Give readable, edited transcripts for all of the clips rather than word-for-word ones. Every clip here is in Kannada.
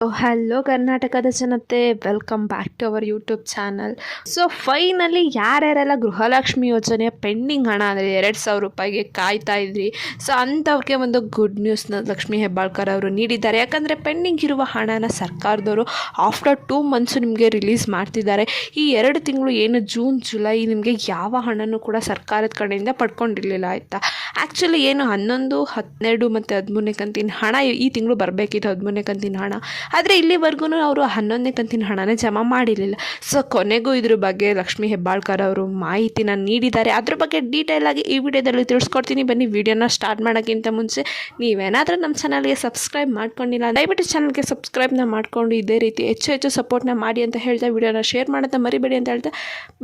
ಹಲೋ ಕರ್ನಾಟಕದ ಜನತೆ, welcome back to our YouTube channel. So finally ಯಾರ್ಯಾರೆಲ್ಲ ಗೃಹಲಕ್ಷ್ಮಿ ಯೋಜನೆಯ ಪೆಂಡಿಂಗ್ ಹಣ ಅಂದರೆ 2,000 ರೂಪಾಯಿಗೆ ಕಾಯ್ತಾ ಇದ್ರಿ, ಸೊ ಅಂಥವ್ರಿಗೆ ಒಂದು ಗುಡ್ ನ್ಯೂಸ್ನ ಲಕ್ಷ್ಮೀ ಹೆಬ್ಬಾಳ್ಕರ್ ಅವರು ನೀಡಿದ್ದಾರೆ. ಯಾಕಂದರೆ ಪೆಂಡಿಂಗ್ ಇರುವ ಹಣನ ಸರ್ಕಾರದವರು ಆಫ್ಟರ್ 2 ಮಂತ್ಸು ನಿಮಗೆ ರಿಲೀಸ್ ಮಾಡ್ತಿದ್ದಾರೆ. ಈ 2 ತಿಂಗಳು ಏನು ಜೂನ್ ಜುಲೈ ನಿಮಗೆ ಯಾವ ಹಣನೂ ಕೂಡ ಸರ್ಕಾರದ ಕಡೆಯಿಂದ ಪಡ್ಕೊಂಡಿರಲಿಲ್ಲ ಆಯಿತಾ. ಆ್ಯಕ್ಚುಲಿ ಏನು 11, 12 ಮತ್ತು 13ನೇ ಕಂತಿನ ಹಣ ಈ ತಿಂಗಳು ಬರಬೇಕಿತ್ತು, 13ನೇ ಕಂತಿನ ಹಣ. ಆದರೆ ಇಲ್ಲಿವರೆಗೂ ಅವರು 11ನೇ ಕಂತಿನ ಹಣನೇ ಜಮಾ ಮಾಡಿರಲಿಲ್ಲ. ಸೊ ಕೊನೆಗೂ ಇದ್ರ ಬಗ್ಗೆ ಲಕ್ಷ್ಮೀ ಹೆಬ್ಬಾಳ್ಕರ್ ಅವರು ಮಾಹಿತಿನ ನೀಡಿದ್ದಾರೆ. ಅದ್ರ ಬಗ್ಗೆ ಡೀಟೇಲಾಗಿ ಈ ವಿಡಿಯೋದಲ್ಲಿ ತಿಳಿಸ್ಕೊಡ್ತೀನಿ. ಬನ್ನಿ, ವಿಡಿಯೋನ ಸ್ಟಾರ್ಟ್ ಮಾಡೋಕ್ಕಿಂತ ಮುಂಚೆ ನೀವೇನಾದರೂ ನಮ್ಮ ಚಾನಲ್ಗೆ ಸಬ್ಸ್ಕ್ರೈಬ್ ಮಾಡ್ಕೊಂಡಿಲ್ಲ, ದಯವಿಟ್ಟು ಚಾನಲ್ಗೆ ಸಬ್ಸ್ಕ್ರೈಬ್ನ ಮಾಡಿಕೊಂಡು ಇದೇ ರೀತಿ ಹೆಚ್ಚು ಹೆಚ್ಚು ಸಪೋರ್ಟ್ನ ಮಾಡಿ ಅಂತ ಹೇಳ್ತಾ ವಿಡಿಯೋನ ಶೇರ್ ಮಾಡೋದನ್ನ ಮರಿಬೇಡಿ ಅಂತ ಹೇಳ್ತಾ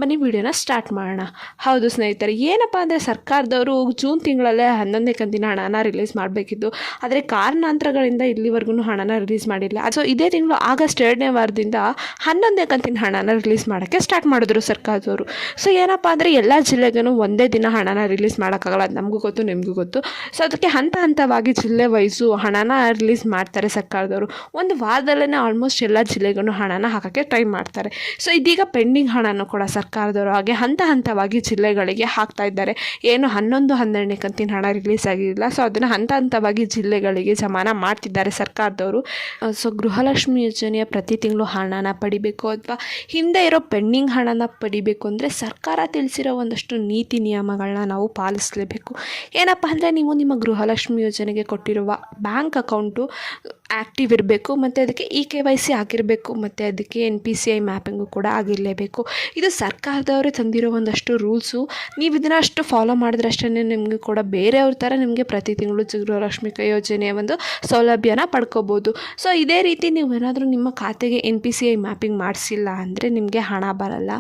ಬನ್ನಿ ವಿಡಿಯೋನ ಸ್ಟಾರ್ಟ್ ಮಾಡೋಣ. ಹೌದು ಸ್ನೇಹಿತರೆ, ಏನಪ್ಪ ಅಂದರೆ ಸರ್ಕಾರದವರು ಜೂನ್ ತಿಂಗಳಲ್ಲೇ 11ನೇ ಕಂತಿನ ಹಣನ ರಿಲೀಸ್ ಮಾಡಬೇಕಿತ್ತು. ಆದರೆ ಕಾರಣಾಂತರಗಳಿಂದ ಇಲ್ಲಿವರೆಗೂ ಹಣನ ರಿಲೀಸ್ ಮಾಡಿಲ್ಲ. ಸೊ ಇದೇ ತಿಂಗಳು ಆಗಸ್ಟ್ 2ನೇ ವಾರದಿಂದ 11ನೇ ಕಂತಿನ ಹಣನ ರಿಲೀಸ್ ಮಾಡೋಕ್ಕೆ ಸ್ಟಾರ್ಟ್ ಮಾಡಿದ್ರು ಸರ್ಕಾರದವರು. ಸೊ ಏನಪ್ಪ ಅಂದರೆ ಎಲ್ಲ ಜಿಲ್ಲೆಗೂ ಒಂದೇ ದಿನ ಹಣನ ರಿಲೀಸ್ ಮಾಡೋಕ್ಕಾಗಲ್ಲ, ಅದು ನಮಗೂ ಗೊತ್ತು ನಿಮಗೂ ಗೊತ್ತು. ಸೊ ಅದಕ್ಕೆ ಹಂತವಾಗಿ ಜಿಲ್ಲೆ ವೈಸು ಹಣನ ರಿಲೀಸ್ ಮಾಡ್ತಾರೆ ಸರ್ಕಾರದವರು. ಒಂದು ವಾರದಲ್ಲೇ ಆಲ್ಮೋಸ್ಟ್ ಎಲ್ಲ ಜಿಲ್ಲೆಗೂ ಹಣನ ಹಾಕೋಕ್ಕೆ ಟ್ರೈ ಮಾಡ್ತಾರೆ. ಸೊ ಇದೀಗ ಪೆಂಡಿಂಗ್ ಹಣನೂ ಕೂಡ ಸರ್ಕಾರದವರು ಹಾಗೆ ಹಂತವಾಗಿ ಜಿಲ್ಲೆಗಳಿಗೆ ಹಾಕ್ತಾ ಇದ್ದಾರೆ. ಏನು 11, 12ನೇ ಕಂತಿನ ಹಣ ರಿಲೀಸ್ ಆಗಿರಲಿಲ್ಲ, ಸೊ ಅದನ್ನು ಹಂತವಾಗಿ ಜಿಲ್ಲೆಗಳಿಗೆ ಜಮಾನ ಮಾಡ್ತಿದ್ದಾರೆ ಸರ್ಕಾರದವರು. ಸೊ ಗೃಹಲಕ್ಷ್ಮಿ ಯೋಜನೆಯ ಪ್ರತಿ ತಿಂಗಳು ಹಣನ ಪಡಿಬೇಕು ಅಥವಾ ಹಿಂದೆ ಇರೋ ಪೆಂಡಿಂಗ್ ಹಣನ ಪಡಿಬೇಕು ಅಂದರೆ ಸರ್ಕಾರ ತಿಳಿಸಿರೋ ಒಂದಷ್ಟು ನೀತಿ ನಿಯಮಗಳನ್ನ ನಾವು ಪಾಲಿಸಲೇಬೇಕು. ಏನಪ್ಪ ಅಂದರೆ ನೀವು ನಿಮ್ಮ ಗೃಹಲಕ್ಷ್ಮಿ ಯೋಜನೆಗೆ ಕೊಟ್ಟಿರುವ ಬ್ಯಾಂಕ್ ಅಕೌಂಟು ಆ್ಯಕ್ಟಿವ್ ಇರಬೇಕು, ಮತ್ತು ಅದಕ್ಕೆ KYC ಆಗಿರಬೇಕು, ಮತ್ತು ಅದಕ್ಕೆ NPCI ಮ್ಯಾಪಿಂಗು ಕೂಡ ಆಗಿರಲೇಬೇಕು. ಇದು ಸರ್ಕಾರದವರೇ ತಂದಿರೋ ಒಂದಷ್ಟು ರೂಲ್ಸು. ನೀವು ಇದನ್ನು ಅಷ್ಟು ಫಾಲೋ ಮಾಡಿದ್ರೆ ಅಷ್ಟೇ ನಿಮಗೆ ಕೂಡ ಬೇರೆಯವ್ರ ಥರ ನಿಮಗೆ ಪ್ರತಿ ತಿಂಗಳು ಗೃಹಲಕ್ಷ್ಮಿ ಯೋಜನೆಯ ಒಂದು ಸೌಲಭ್ಯನ ಪಡ್ಕೋಬೋದು. ಸೊ ಇದೇ ರೀತಿ ನೀವೇನಾದರೂ ನಿಮ್ಮ ಖಾತೆಗೆ NPCI ಮ್ಯಾಪಿಂಗ್ ಮಾಡಿಸಿಲ್ಲ ಅಂದರೆ ನಿಮಗೆ ಹಣ ಬರಲ್ಲ.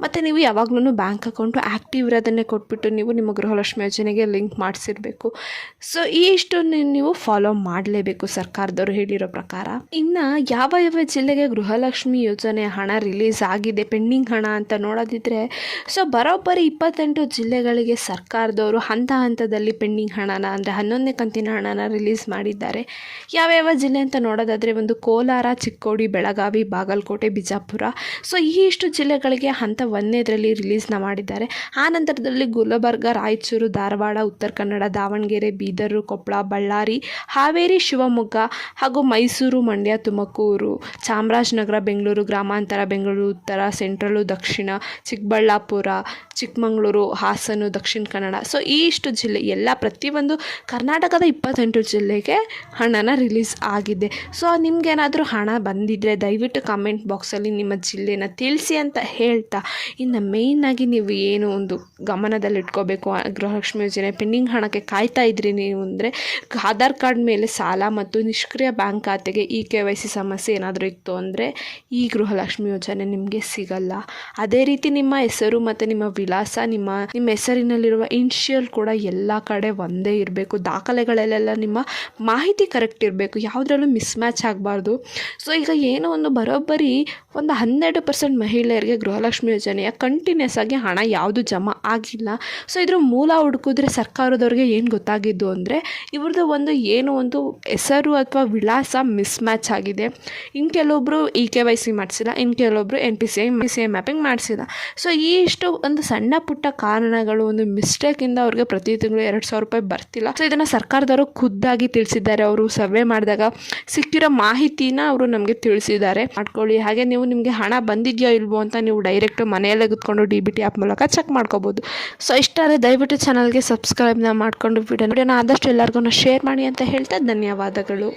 ಮತ್ತು ನೀವು ಯಾವಾಗಲೂ ಬ್ಯಾಂಕ್ ಅಕೌಂಟು ಆ್ಯಕ್ಟಿವ್ ಇರೋದನ್ನೇ ಕೊಟ್ಬಿಟ್ಟು ನೀವು ನಿಮ್ಮ ಗೃಹಲಕ್ಷ್ಮಿ ಯೋಜನೆಗೆ ಲಿಂಕ್ ಮಾಡಿಸಿರಬೇಕು. ಸೊ ಇಷ್ಟು ನೀವು ಫಾಲೋ ಮಾಡಲೇಬೇಕು ಸರ್ಕಾರದವರು ಹೇಳಿರೋ ಪ್ರಕಾರ. ಇನ್ನು ಯಾವ ಜಿಲ್ಲೆಗೆ ಗೃಹಲಕ್ಷ್ಮಿ ಯೋಜನೆ ಹಣ ರಿಲೀಸ್ ಆಗಿದೆ ಪೆಂಡಿಂಗ್ ಹಣ ಅಂತ ನೋಡೋದಿದ್ರೆ, ಸೊ ಬರೋಬ್ಬರಿ 28 ಜಿಲ್ಲೆಗಳಿಗೆ ಸರ್ಕಾರದವರು ಹಂತದಲ್ಲಿ ಪೆಂಡಿಂಗ್ ಹಣನ ಅಂದರೆ 11ನೇ ಕಂತಿನ ಹಣನ ರಿಲೀಸ್ ಮಾಡಿದ್ದಾರೆ. ಯಾವ್ಯಾವ ಜಿಲ್ಲೆ ಅಂತ ನೋಡೋದಾದರೆ ಒಂದು ಕೋಲಾರ, ಚಿಕ್ಕೋಡಿ, ಬೆಳಗಾವಿ, ಬಾಗಲಕೋಟೆ, ಬಿಜಾಪುರ. ಸೊ ಇಷ್ಟು ಜಿಲ್ಲೆಗಳಿಗೆ ಹಂತ 1ನೇದರಲ್ಲಿ ರಿಲೀಸ್ನ ಮಾಡಿದ್ದಾರೆ. ಆ ನಂತರದಲ್ಲಿ ಗುಲ್ಬರ್ಗ, ರಾಯಚೂರು, ಧಾರವಾಡ, ಉತ್ತರ ಕನ್ನಡ, ದಾವಣಗೆರೆ, ಬೀದರು, ಕೊಪ್ಪಳ, ಬಳ್ಳಾರಿ, ಹಾವೇರಿ, ಶಿವಮೊಗ್ಗ ಹಾಗೂ ಮೈಸೂರು, ಮಂಡ್ಯ, ತುಮಕೂರು, ಚಾಮರಾಜನಗರ, ಬೆಂಗಳೂರು ಗ್ರಾಮಾಂತರ, ಬೆಂಗಳೂರು ಉತ್ತರ, ಸೆಂಟ್ರಲು, ದಕ್ಷಿಣ, ಚಿಕ್ಕಬಳ್ಳಾಪುರ, ಚಿಕ್ಕಮಗಳೂರು, ಹಾಸನ, ದಕ್ಷಿಣ ಕನ್ನಡ. ಸೊ ಇಷ್ಟು ಜಿಲ್ಲೆ ಎಲ್ಲ ಪ್ರತಿಯೊಂದು ಕರ್ನಾಟಕದ 28 ಜಿಲ್ಲೆಗೆ ಹಣನ ರಿಲೀಸ್ ಆಗಿದೆ. ಸೊ ನಿಮಗೇನಾದರೂ ಹಣ ಬಂದಿದ್ದರೆ ದಯವಿಟ್ಟು ಕಾಮೆಂಟ್ ಬಾಕ್ಸಲ್ಲಿ ನಿಮ್ಮ ಜಿಲ್ಲೆನ ತಿಳಿಸಿ ಅಂತ ಹೇಳ್ತಾ, ಇನ್ನು ಮೇಯ್ನಾಗಿ ನೀವು ಏನು ಒಂದು ಗಮನದಲ್ಲಿಟ್ಕೋಬೇಕು, ಗೃಹಲಕ್ಷ್ಮಿ ಯೋಜನೆ ಪೆಂಡಿಂಗ್ ಹಣಕ್ಕೆ ಕಾಯ್ತಾ ಇದ್ರಿ ನೀವು ಅಂದರೆ ಆಧಾರ್ ಕಾರ್ಡ್ ಮೇಲೆ ಸಾಲ ಮತ್ತು ನಿಷ್ಕ್ರಿಯ ಬ್ಯಾಂಕ್ ಖಾತೆಗೆ KYC ಸಮಸ್ಯೆ ಏನಾದರೂ ಇತ್ತು ಅಂದರೆ ಈ ಗೃಹಲಕ್ಷ್ಮಿ ಯೋಜನೆ ನಿಮಗೆ ಸಿಗಲ್ಲ. ಅದೇ ರೀತಿ ನಿಮ್ಮ ಹೆಸರು ಮತ್ತು ನಿಮ್ಮ ವಿಳಾಸ, ನಿಮ್ಮ ಹೆಸರಿನಲ್ಲಿರುವ ಇನ್ಷಿಯಲ್ ಕೂಡ ಎಲ್ಲ ಕಡೆ ಒಂದೇ ಇರಬೇಕು. ದಾಖಲೆಗಳಲ್ಲೆಲ್ಲ ನಿಮ್ಮ ಮಾಹಿತಿ ಕರೆಕ್ಟ್ ಇರಬೇಕು, ಯಾವುದ್ರಲ್ಲೂ ಮಿಸ್ಮ್ಯಾಚ್ ಆಗಬಾರ್ದು. ಸೊ ಈಗ ಏನೋ ಒಂದು ಬರೋಬ್ಬರಿ ಒಂದು 12% ಮಹಿಳೆಯರಿಗೆ ಗೃಹಲಕ್ಷ್ಮಿ ಯೋಜನೆಯ ಕಂಟಿನ್ಯೂಸ್ ಆಗಿ ಹಣ ಯಾವುದು ಜಮಾ ಆಗಿಲ್ಲ. ಸೊ ಇದ್ರ ಮೂಲ ಹುಡುಕಿದ್ರೆ ಸರ್ಕಾರದವ್ರಿಗೆ ಏನು ಗೊತ್ತಾಗಿದ್ದು ಅಂದರೆ ಇವ್ರದ್ದು ಏನೋ ಒಂದು ಹೆಸರು ಅಥವಾ ವಿಳಾಸ ಮಿಸ್ಮ್ಯಾಚ್ ಆಗಿದೆ. ಇನ್ನು ಕೆಲವೊಬ್ಬರು KYC ಮಾಡಿಸಿಲ್ಲ, ಇನ್ನು ಕೆಲವೊಬ್ಬರು NPCI ಮ್ಯಾಪಿಂಗ್ ಮಾಡಿಸಿಲ್ಲ. ಸೊ ಇಷ್ಟು ಒಂದು ಸಣ್ಣ ಪುಟ್ಟ ಕಾರಣಗಳು, ಒಂದು ಮಿಸ್ಟೇಕಿಂದ ಅವ್ರಿಗೆ ಪ್ರತಿ ತಿಂಗಳು 2,000 ರೂಪಾಯಿ ಬರ್ತಿಲ್ಲ. ಸೊ ಇದನ್ನು ಸರ್ಕಾರದವರು ಖುದ್ದಾಗಿ ತಿಳಿಸಿದ್ದಾರೆ. ಅವರು ಸರ್ವೆ ಮಾಡಿದಾಗ ಸಿಕ್ಕಿರೋ ಮಾಹಿತಿನ ಅವರು ನಮಗೆ ತಿಳಿಸಿದ್ದಾರೆ. ಮಾಡ್ಕೊಳ್ಳಿ. ಹಾಗೆ ನೀವು ನಿಮಗೆ ಹಣ ಬಂದಿದೆಯೋ ಇಲ್ವೋ ಅಂತ ನೀವು ಡೈರೆಕ್ಟ್ ಮನೆಯಲ್ಲೇ ಕೂತ್ಕೊಂಡು DBT ಆ್ಯಪ್ ಮೂಲಕ ಚೆಕ್ ಮಾಡ್ಕೋಬೋದು. ಸೊ ಇಷ್ಟಾದರೆ ದಯವಿಟ್ಟು ಚಾನಲ್ಗೆ ಸಬ್ಸ್ಕ್ರೈಬ್ನ ಮಾಡಿಕೊಂಡು ವಿಡಿಯೋನ ಆದಷ್ಟು ಎಲ್ಲರಿಗೂ ಶೇರ್ ಮಾಡಿ ಅಂತ ಹೇಳ್ತಾ ಧನ್ಯವಾದಗಳು.